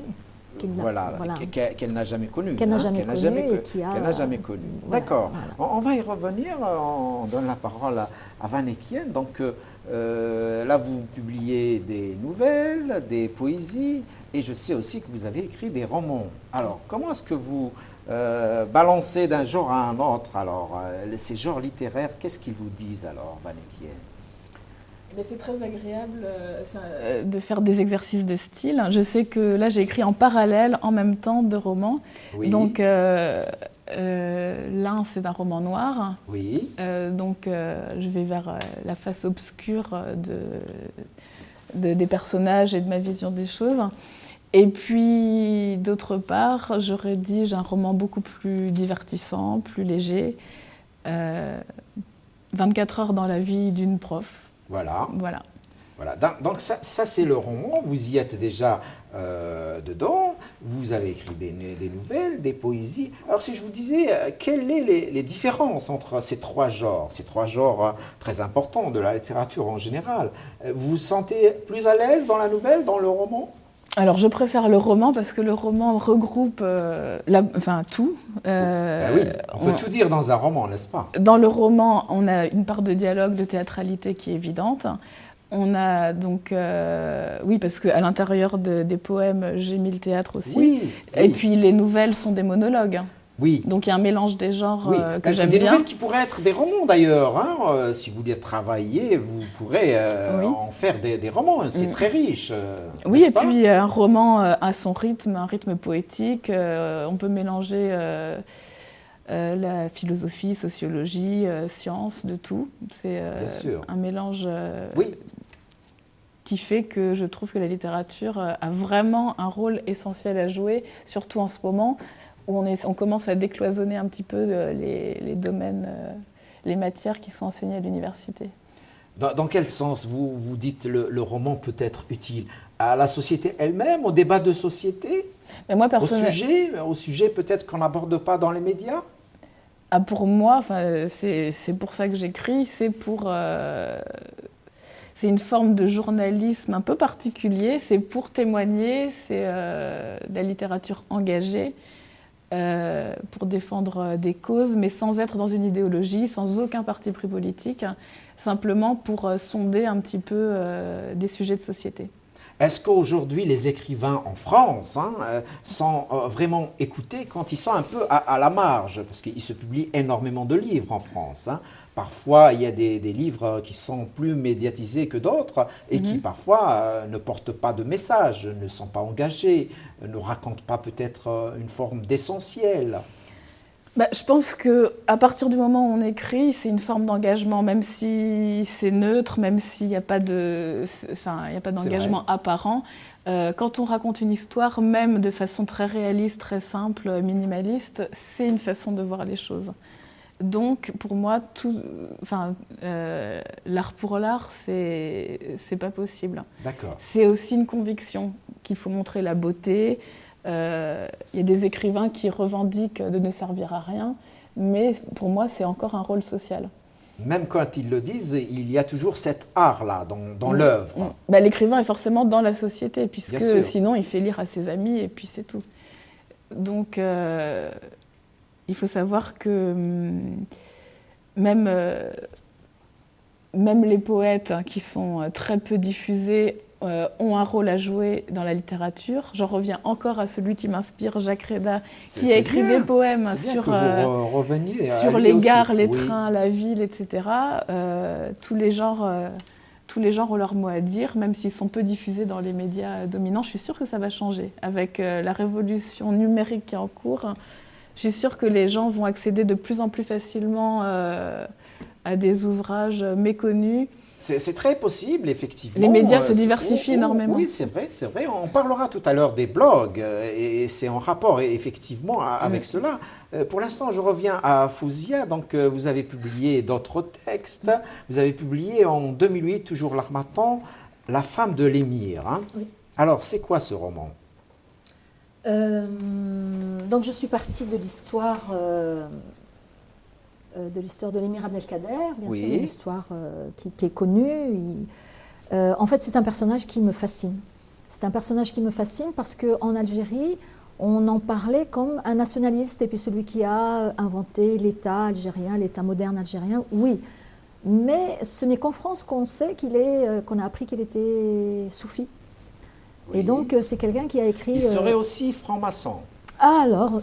voilà, voilà. qu'elle n'a jamais connu. Qu'elle n'a hein, jamais qu'elle n'a connu jamais, et qui a, qu'elle n'a jamais connu. voilà, D'accord. voilà. On va y revenir. On donne la parole à Van Eekyen. Donc là, vous publiez des nouvelles, des poésies, et je sais aussi que vous avez écrit des romans. Alors, comment est-ce que vous balancez d'un genre à un autre? Alors, ces genres littéraires, qu'est-ce qu'ils vous disent alors, Van Eekyen? Mais c'est très agréable de faire des exercices de style. Je sais que là, j'ai écrit en parallèle, en même temps, 2 romans. Oui. Donc, l'un, c'est un roman noir. Oui. Je vais vers la face obscure des personnages et de ma vision des choses. Et puis, d'autre part, je rédige un roman beaucoup plus divertissant, plus léger. 24 heures dans la vie d'une prof. Voilà. Voilà. Voilà. Donc ça c'est le roman, vous y êtes déjà dedans, vous avez écrit des nouvelles, des poésies. Alors si je vous disais, quelles sont les différences entre ces 3 genres, très importants de la littérature en général? Vous vous sentez plus à l'aise dans la nouvelle, dans le roman? Alors, je préfère le roman parce que le roman regroupe tout. Oui, on peut tout dire dans un roman, n'est-ce pas? Dans le roman, on a une part de dialogue, de théâtralité qui est évidente. On a donc... oui, parce qu'à l'intérieur des poèmes, j'ai mis le théâtre aussi. Oui, Et puis, les nouvelles sont des monologues. Oui. Donc il y a un mélange des genres oui. Que j'aime bien. C'est des nouvelles qui pourraient être des romans d'ailleurs. Hein. Si vous les travaillez, vous pourrez en faire des romans. C'est très riche. Oui, et puis un roman a son rythme, un rythme poétique. On peut mélanger la philosophie, sociologie, science, de tout. C'est un mélange qui fait que je trouve que la littérature a vraiment un rôle essentiel à jouer, surtout en ce moment, où on commence à décloisonner un petit peu les domaines, les matières qui sont enseignées à l'université. Dans quel sens vous dites le roman peut être utile? À la société elle-même, au débat de société? Mais moi, au sujet peut-être qu'on n'aborde pas dans les médias? Pour moi, c'est pour ça que j'écris, c'est une forme de journalisme un peu particulier, c'est pour témoigner, c'est de la littérature engagée. Pour défendre des causes, mais sans être dans une idéologie, sans aucun parti pris politique, simplement pour sonder un petit peu des sujets de société. Est-ce qu'aujourd'hui les écrivains en France sont vraiment écoutés quand ils sont un peu à la marge? Parce qu'il se publie énormément de livres en France. Parfois, il y a des livres qui sont plus médiatisés que d'autres et qui parfois ne portent pas de message, ne sont pas engagés, ne racontent pas peut-être une forme d'essentiel. Je pense qu'à partir du moment où on écrit, c'est une forme d'engagement, même si c'est neutre, même s'il n'y a pas d'engagement apparent. Quand on raconte une histoire, même de façon très réaliste, très simple, minimaliste, c'est une façon de voir les choses. Donc, pour moi, l'art pour l'art, c'est pas possible. D'accord. C'est aussi une conviction qu'il faut montrer la beauté. Il y a des écrivains qui revendiquent de ne servir à rien, mais pour moi, c'est encore un rôle social. Même quand ils le disent, il y a toujours cet art-là dans l'œuvre. L'écrivain est forcément dans la société, puisque sinon, il fait lire à ses amis et puis c'est tout. Donc, il faut savoir que même les poètes qui sont très peu diffusés ont un rôle à jouer dans la littérature. J'en reviens encore à celui qui m'inspire, Jacques Réda, qui a écrit des poèmes sur les gares, les trains, la ville, etc. Tous les genres ont leur mot à dire, même s'ils sont peu diffusés dans les médias dominants. Je suis sûre que ça va changer. Avec la révolution numérique qui est en cours, je suis sûre que les gens vont accéder de plus en plus facilement à des ouvrages méconnus. C'est très possible, effectivement. Les médias se diversifient énormément. Oui, c'est vrai. On parlera tout à l'heure des blogs, et c'est en rapport, effectivement, avec cela. Pour l'instant, je reviens à Fouzia. Donc, vous avez publié d'autres textes. Vous avez publié en 2008, toujours l'Harmattan, La femme de l'émir. Oui. Alors, c'est quoi ce roman? Donc, je suis partie de l'histoire de l'émir Abdelkader, bien sûr, une histoire qui est connue. En fait, c'est un personnage qui me fascine. C'est un personnage qui me fascine parce qu'en Algérie, on en parlait comme un nationaliste, et puis celui qui a inventé l'État algérien, l'État moderne algérien, oui. Mais ce n'est qu'en France qu'on sait qu'on a appris qu'il était soufi. Oui. Et donc, c'est quelqu'un qui a écrit... Il serait aussi franc-maçon. Ah alors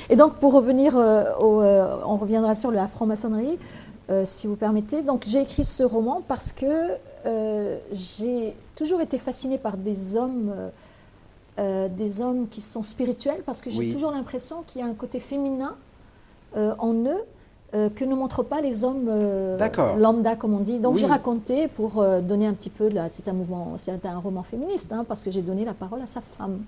Et donc, pour revenir, on reviendra sur la franc-maçonnerie, si vous permettez. Donc, j'ai écrit ce roman parce que j'ai toujours été fascinée par des hommes qui sont spirituels, parce que j'ai toujours l'impression qu'il y a un côté féminin en eux que ne montrent pas les hommes lambda, comme on dit. Donc j'ai raconté, pour donner un petit peu, c'est un roman féministe, hein, parce que j'ai donné la parole à sa femme,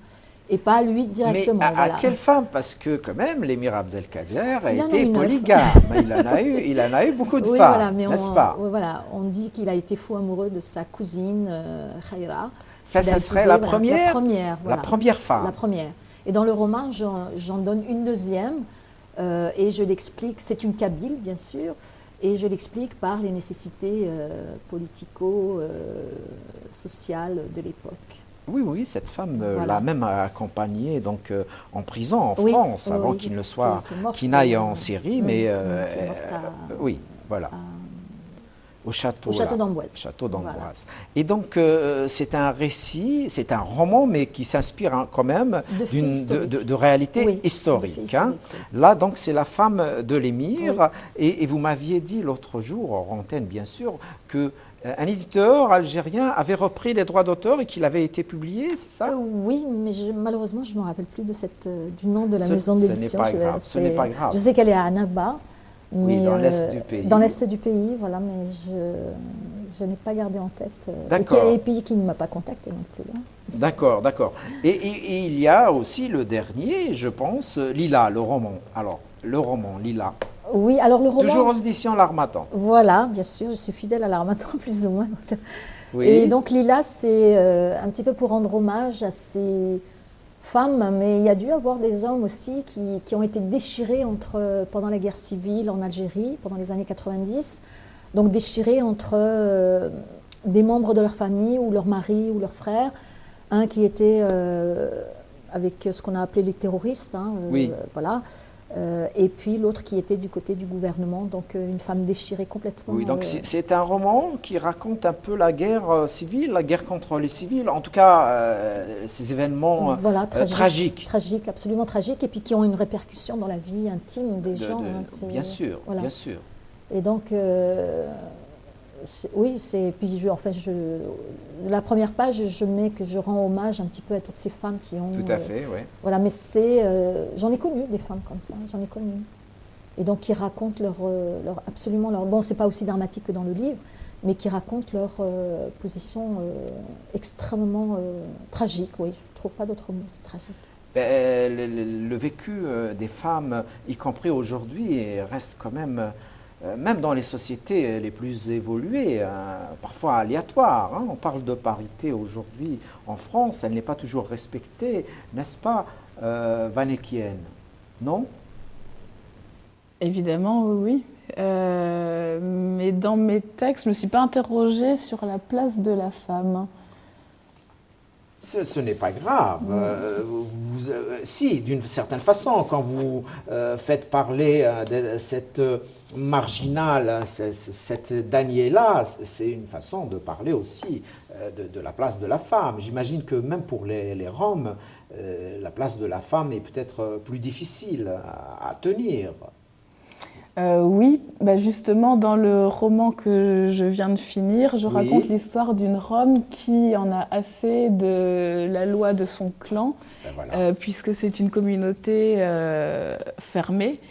et pas à lui directement. Mais à quelle femme? Parce que quand même, l'émir Abdelkader a été polygame. Il en a eu beaucoup de femmes, n'est-ce pas? Voilà, on dit qu'il a été fou amoureux de sa cousine Khaira. Ça serait la première? La première, voilà. La première femme. La première. Et dans le roman, j'en donne une deuxième, et je l'explique, c'est une Kabyle, bien sûr, et je l'explique par les nécessités politico-sociales de l'époque. Oui, cette femme l'a même accompagnée donc, en prison en France, avant qu'il ne soit, qu'il n'aille en Syrie, mais oui, voilà. Au château d'Amboise. Voilà. Et donc, c'est un récit, c'est un roman, mais qui s'inspire quand même de réalité historique. Hein. Là, donc, c'est la femme de l'émir. Et vous m'aviez dit l'autre jour, hors antenne, bien sûr, qu'un éditeur algérien avait repris les droits d'auteur et qu'il avait été publié, c'est ça? Oui, mais malheureusement, je ne me rappelle plus du nom de la maison d'édition. Ce n'est pas grave. Je sais qu'elle est à Annaba. Oui, dans l'Est du pays. Dans l'Est du pays, voilà, mais je n'ai pas gardé en tête. Et puis qui ne m'a pas contacté non plus. Hein. D'accord. Et il y a aussi le dernier, je pense, Lila, le roman. Alors, le roman, Lila. Oui, alors le roman... Toujours aux éditions L'Harmattan. Voilà, bien sûr, je suis fidèle à L'Harmattan, plus ou moins. Oui. Et donc Lila, c'est un petit peu pour rendre hommage à ces femmes, mais il y a dû avoir des hommes aussi qui ont été déchirés pendant la guerre civile en Algérie, pendant les années 90, donc déchirés entre des membres de leur famille ou leur mari ou leur frère, un qui était avec ce qu'on a appelé les terroristes, hein, voilà, et puis l'autre qui était du côté du gouvernement, donc une femme déchirée complètement. Oui, donc c'est un roman qui raconte un peu la guerre civile, la guerre contre les civils, en tout cas ces événements tragiques. Tragiques, absolument tragiques, et puis qui ont une répercussion dans la vie intime des gens. Hein, bien sûr, voilà. Bien sûr. Et donc, puis la première page, je mets que je rends hommage un petit peu à toutes ces femmes qui ont... Tout à fait, oui. Voilà, mais j'en ai connu des femmes comme ça, j'en ai connu. Et donc, qui racontent bon, c'est pas aussi dramatique que dans le livre, mais qui racontent leur position extrêmement tragique, oui, je ne trouve pas d'autre mot, c'est tragique. Le vécu des femmes, y compris aujourd'hui, reste quand même... même dans les sociétés les plus évoluées, parfois aléatoires. Hein. On parle de parité aujourd'hui en France, elle n'est pas toujours respectée, n'est-ce pas, Vanekienne? Non? Évidemment, oui. Mais dans mes textes, je ne me suis pas interrogée sur la place de la femme. Ce n'est pas grave. Si, d'une certaine façon, quand vous faites parler de cette marginale, cette Daniela, c'est une façon de parler aussi de la place de la femme. J'imagine que même pour les Roms, la place de la femme est peut-être plus difficile à tenir. Oui, justement, dans le roman que je viens de finir, je raconte l'histoire d'une Rome qui en a assez de la loi de son clan, puisque c'est une communauté fermée,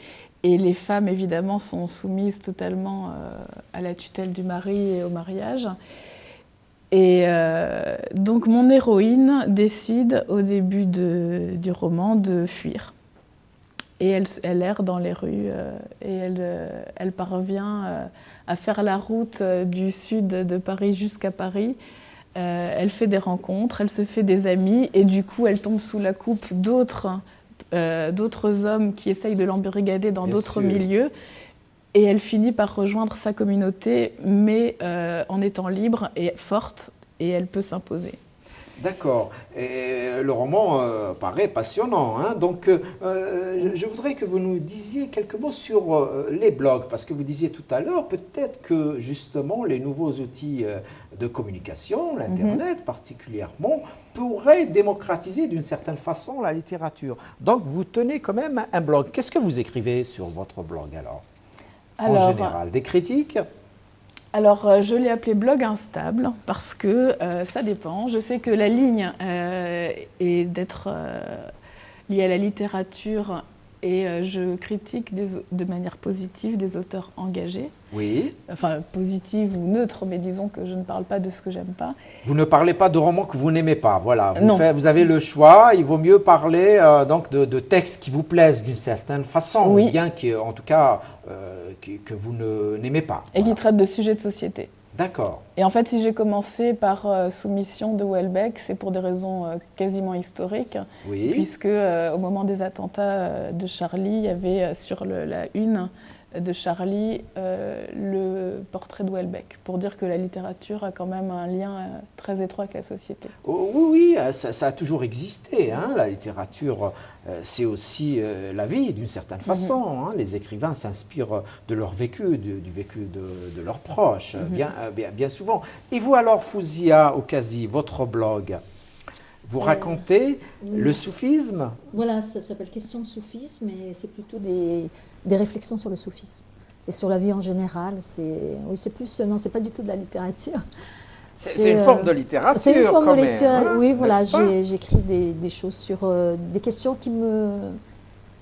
et les femmes, évidemment, sont soumises totalement à la tutelle du mari et au mariage. Et donc, mon héroïne décide, au début du roman, de fuir. Et elle erre dans les rues et elle parvient à faire la route du sud de Paris jusqu'à Paris. Elle fait des rencontres, elle se fait des amis et du coup elle tombe sous la coupe d'autres hommes qui essayent de l'embrigader dans d'autres milieux. Et elle finit par rejoindre sa communauté, mais en étant libre et forte, et elle peut s'imposer. D'accord. Et le roman paraît passionnant, hein. Donc, je voudrais que vous nous disiez quelques mots sur les blogs, parce que vous disiez tout à l'heure, peut-être que justement les nouveaux outils de communication, l'Internet particulièrement, pourraient démocratiser d'une certaine façon la littérature. Donc, vous tenez quand même un blog. Qu'est-ce que vous écrivez sur votre blog alors? En général, des critiques? Alors, je l'ai appelé blog instable parce que ça dépend. Je sais que la ligne est d'être liée à la littérature et je critique de manière positive des auteurs engagés. Oui. Enfin, positive ou neutre, mais disons que je ne parle pas de ce que j'aime pas. Vous ne parlez pas de romans que vous n'aimez pas, voilà. Non. Vous avez le choix, il vaut mieux parler donc de textes qui vous plaisent d'une certaine façon, Oui. bien en tout cas que vous n'aimez pas. Et Voilà. qui traite de sujets de société. D'accord. Et en fait, si j'ai commencé par Soumission de Houellebecq, c'est pour des raisons quasiment historiques, Oui. puisque au moment des attentats de Charlie, il y avait sur la une de Charlie le portrait de Houellebecq, pour dire que la littérature a quand même un lien très étroit avec la société. Oh, oui, oui, ça a toujours existé, hein. La littérature, c'est aussi la vie d'une certaine façon, hein. Les écrivains s'inspirent de leur vécu, du vécu de leurs proches, bien souvent. Et vous alors, Fouzia Okazi, votre blog, vous racontez le soufisme? Voilà, ça s'appelle Question de soufisme et c'est plutôt des réflexions sur le soufisme et sur la vie en général. Oui, c'est plus, non, c'est pas du tout de la littérature. C'est une forme de littérature. C'est une forme quand de même, littérature. hein, Oui, voilà, n'est-ce pas? j'écris des choses sur des questions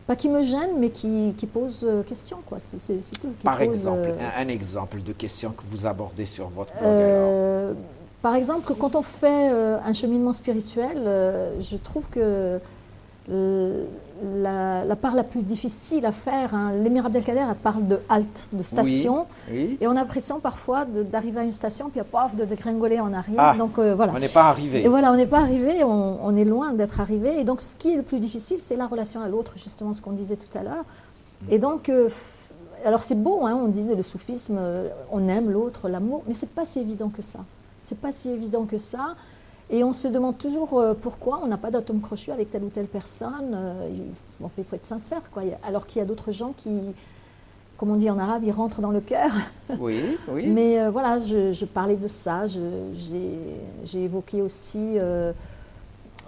pas qui me gênent, mais qui posent question, quoi. C'est tout. Par exemple, un exemple de question que vous abordez sur votre blog. Alors. Par exemple, quand on fait un cheminement spirituel, je trouve que la part la plus difficile à faire, hein, l'Émir Abdelkader, elle parle de halte, de station, Oui. et on a l'impression parfois d'arriver à une station, puis paf, de dégringoler en arrière. Ah, donc voilà. On n'est pas arrivé. Et voilà, on n'est pas arrivé, on est loin d'être arrivé. Et donc, ce qui est le plus difficile, c'est la relation à l'autre, justement, ce qu'on disait tout à l'heure. Et donc, alors c'est beau, hein, on dit le soufisme, on aime l'autre, l'amour, mais c'est pas si évident que ça. C'est pas si évident que ça. Et on se demande toujours pourquoi on n'a pas d'atome crochu avec telle ou telle personne. Il faut être sincère, quoi. Alors qu'il y a d'autres gens qui, comme on dit en arabe, ils rentrent dans le cœur. Oui, oui. Mais voilà, je parlais de ça. J'ai évoqué aussi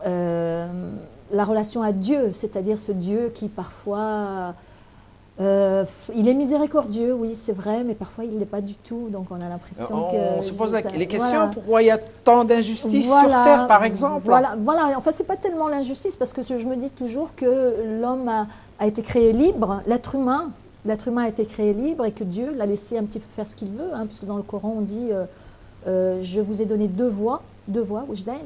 la relation à Dieu, c'est-à-dire ce Dieu qui parfois... il est miséricordieux, oui, c'est vrai, mais parfois il ne l'est pas du tout, donc on a l'impression que... On se pose les questions, voilà. pourquoi il y a tant d'injustice sur Terre, par exemple? Voilà, enfin, c'est pas tellement l'injustice, parce que je me dis toujours que l'homme a été créé libre, l'être humain a été créé libre, et que Dieu l'a laissé un petit peu faire ce qu'il veut, hein, puisque dans le Coran on dit je vous ai donné deux voies, Wajdain.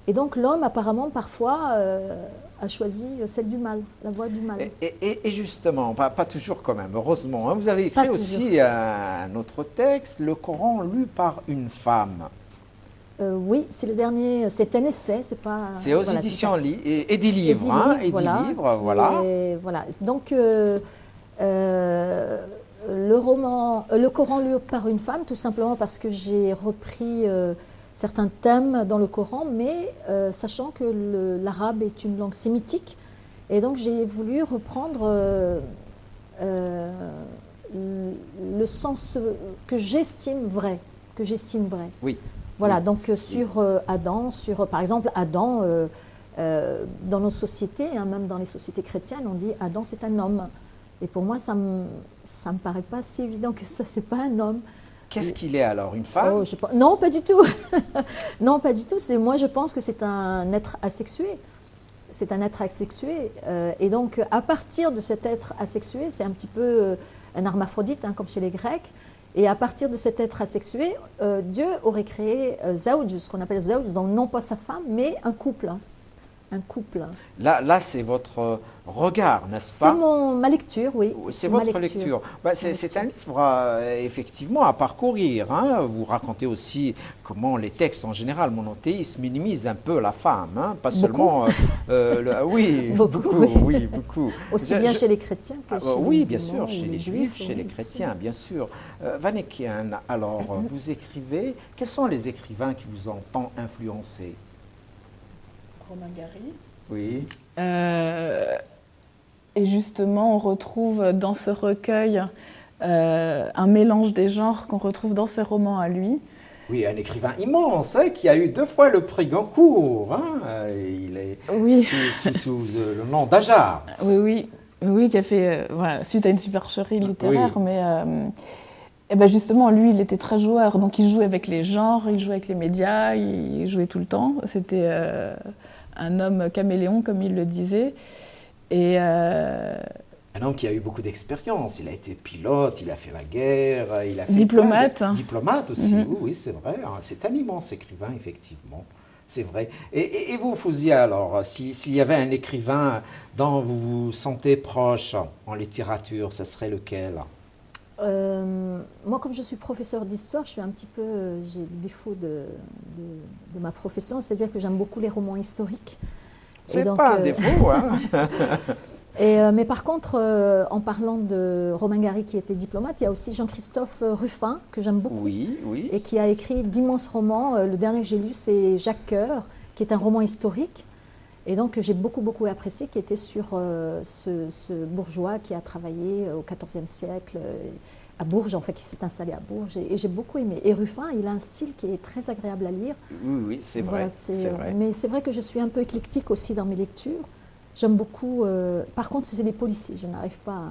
Et donc l'homme, apparemment, parfois, a choisi celle du mal, la voie du mal. Et justement, pas toujours quand même, heureusement, hein, vous avez écrit aussi un autre texte, le Coran lu par une femme. Oui, c'est le dernier, c'est un essai, c'est pas... C'est aux éditions Edilivre, hein, Edilivre, voilà. Donc, le Coran lu par une femme, tout simplement parce que j'ai repris... certains thèmes dans le Coran, mais sachant que l'arabe est une langue sémitique. Et donc j'ai voulu reprendre le sens que j'estime vrai. Oui. Voilà, donc sur Adam, par exemple, Adam, dans nos sociétés, hein, même dans les sociétés chrétiennes, on dit Adam c'est un homme. Et pour moi, ça me paraît pas si évident que ça, c'est pas un homme. Qu'est-ce qu'il est alors, une femme? Non, pas du tout. Non, pas du tout. Moi, je pense que c'est un être asexué. C'est un être asexué. Et donc, à partir de cet être asexué, c'est un petit peu un hermaphrodite, hein, comme chez les Grecs. Et à partir de cet être asexué, Dieu aurait créé Zawj, ce qu'on appelle Zawj, donc non pas sa femme, mais un couple. Un couple. Là c'est votre regard, n'est-ce pas? C'est ma lecture, oui. C'est votre lecture. C'est un livre, effectivement, à parcourir, hein. Vous racontez aussi comment les textes, en général, monothéistes, minimisent un peu la femme. Hein. Pas seulement... oui, beaucoup. Aussi bien chez les chrétiens que chez les musulmans. Oui, bien sûr, chez les juifs, chez oui, les chrétiens, bien sûr. Vanekian, alors, vous écrivez... Quels sont les écrivains qui vous ont tant influencé? Romain Gary. Oui. Et justement, on retrouve dans ce recueil un mélange des genres qu'on retrouve dans ses romans à lui. Oui, un écrivain immense hein, qui a eu 2 fois le prix Goncourt. Hein. Il est sous le nom d'Ajar. Oui, qui a fait voilà, suite à une supercherie littéraire, mais et ben justement, lui, il était très joueur, donc il jouait avec les genres, il jouait avec les médias, il jouait tout le temps. C'était un homme caméléon, comme il le disait. Et un homme qui a eu beaucoup d'expérience. Il a été pilote, il a fait la guerre, il a fait diplomate. Diplomate aussi, oui, c'est vrai. Hein. C'est un immense écrivain, effectivement. C'est vrai. Et vous, Fouzia, alors, s'il y avait un écrivain dont vous vous sentez proche en littérature, ce serait lequel? Moi, comme je suis professeure d'histoire, j'ai le défaut de ma profession, c'est-à-dire que j'aime beaucoup les romans historiques. C'est pas un défaut, hein. Mais par contre, en parlant de Romain Gary qui était diplomate, il y a aussi Jean-Christophe Ruffin, que j'aime beaucoup, oui. Et qui a écrit d'immenses romans. Le dernier que j'ai lu, c'est Jacques Coeur, qui est un roman historique, et donc que j'ai beaucoup apprécié, qui était sur ce bourgeois qui a travaillé au XIVe siècle à Bourges, en fait, qui s'est installé à Bourges, et j'ai beaucoup aimé. Et Ruffin, il a un style qui est très agréable à lire. Oui, c'est vrai. Voilà, mais c'est vrai que je suis un peu éclectique aussi dans mes lectures. J'aime beaucoup. Par contre, c'est les policiers. Je n'arrive pas.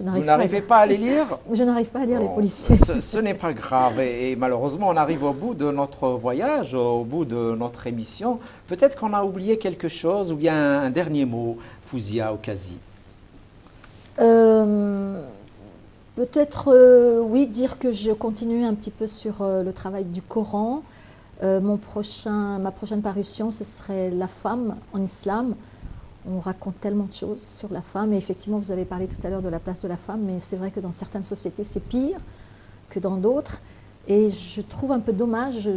Vous n'arrivez pas à les lire? Je n'arrive pas à lire les policiers. Ce n'est pas grave. Et malheureusement, on arrive au bout de notre voyage, au bout de notre émission. Peut-être qu'on a oublié quelque chose ou bien un dernier mot, Fouzia Okazi. Peut-être, oui, dire que je continue un petit peu sur le travail du Coran. Ma prochaine parution, ce serait La femme en islam. On raconte tellement de choses sur la femme. Et effectivement, vous avez parlé tout à l'heure de la place de la femme, mais c'est vrai que dans certaines sociétés, c'est pire que dans d'autres. Et je trouve un peu dommage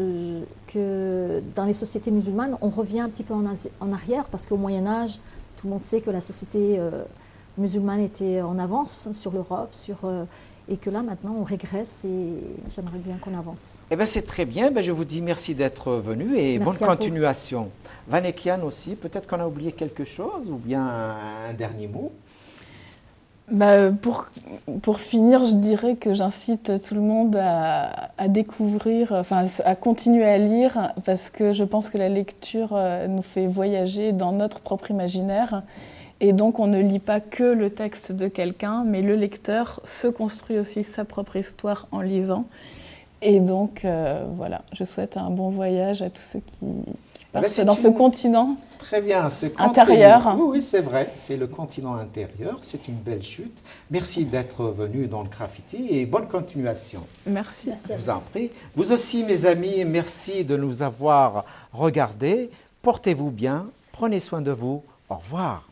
que dans les sociétés musulmanes, on revient un petit peu en arrière, parce qu'au Moyen-Âge, tout le monde sait que la société musulmane était en avance sur l'Europe, et que là, maintenant, on régresse et j'aimerais bien qu'on avance. Eh bien, c'est très bien. Je vous dis merci d'être venu et merci bonne continuation. Vanekian aussi, peut-être qu'on a oublié quelque chose ou bien un dernier mot? Pour finir, je dirais que j'incite tout le monde à découvrir, enfin à continuer à lire, parce que je pense que la lecture nous fait voyager dans notre propre imaginaire. Et donc, on ne lit pas que le texte de quelqu'un, mais le lecteur se construit aussi sa propre histoire en lisant. Et donc, voilà, je souhaite un bon voyage à tous ceux qui partent dans ce continent. Très bien, ce intérieur. Oui, c'est vrai, c'est le continent intérieur, c'est une belle chute. Merci d'être venu dans le graffiti et bonne continuation. Merci. Je vous en prie. Vous aussi, mes amis, merci de nous avoir regardés. Portez-vous bien, prenez soin de vous. Au revoir.